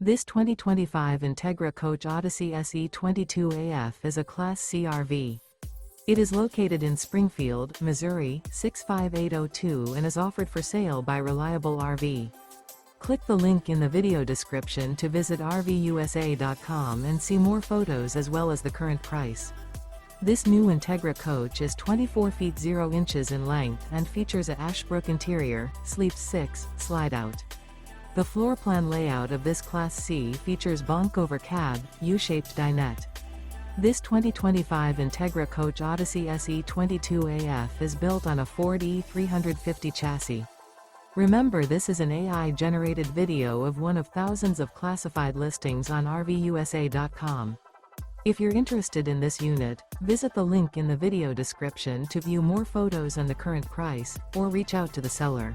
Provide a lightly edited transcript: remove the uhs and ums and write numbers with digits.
This 2025 Entegra Coach Odyssey SE 22AF is a Class C RV. It is located in Springfield, Missouri, 65802 and is offered for sale by Reliable RV. Click the link in the video description to visit RVUSA.com and see more photos as well as the current price. This new Entegra Coach is 24 feet 0 inches in length and features a Ashbrook interior, sleeps 6, slide-out. The floor plan layout of this Class C features Bunk Over Cab, U-shaped dinette. This 2025 Entegra Coach Odyssey SE 22AF is built on a Ford E350 chassis. Remember, this is an AI-generated video of one of thousands of classified listings on RVUSA.com. If you're interested in this unit, visit the link in the video description to view more photos and the current price, or reach out to the seller.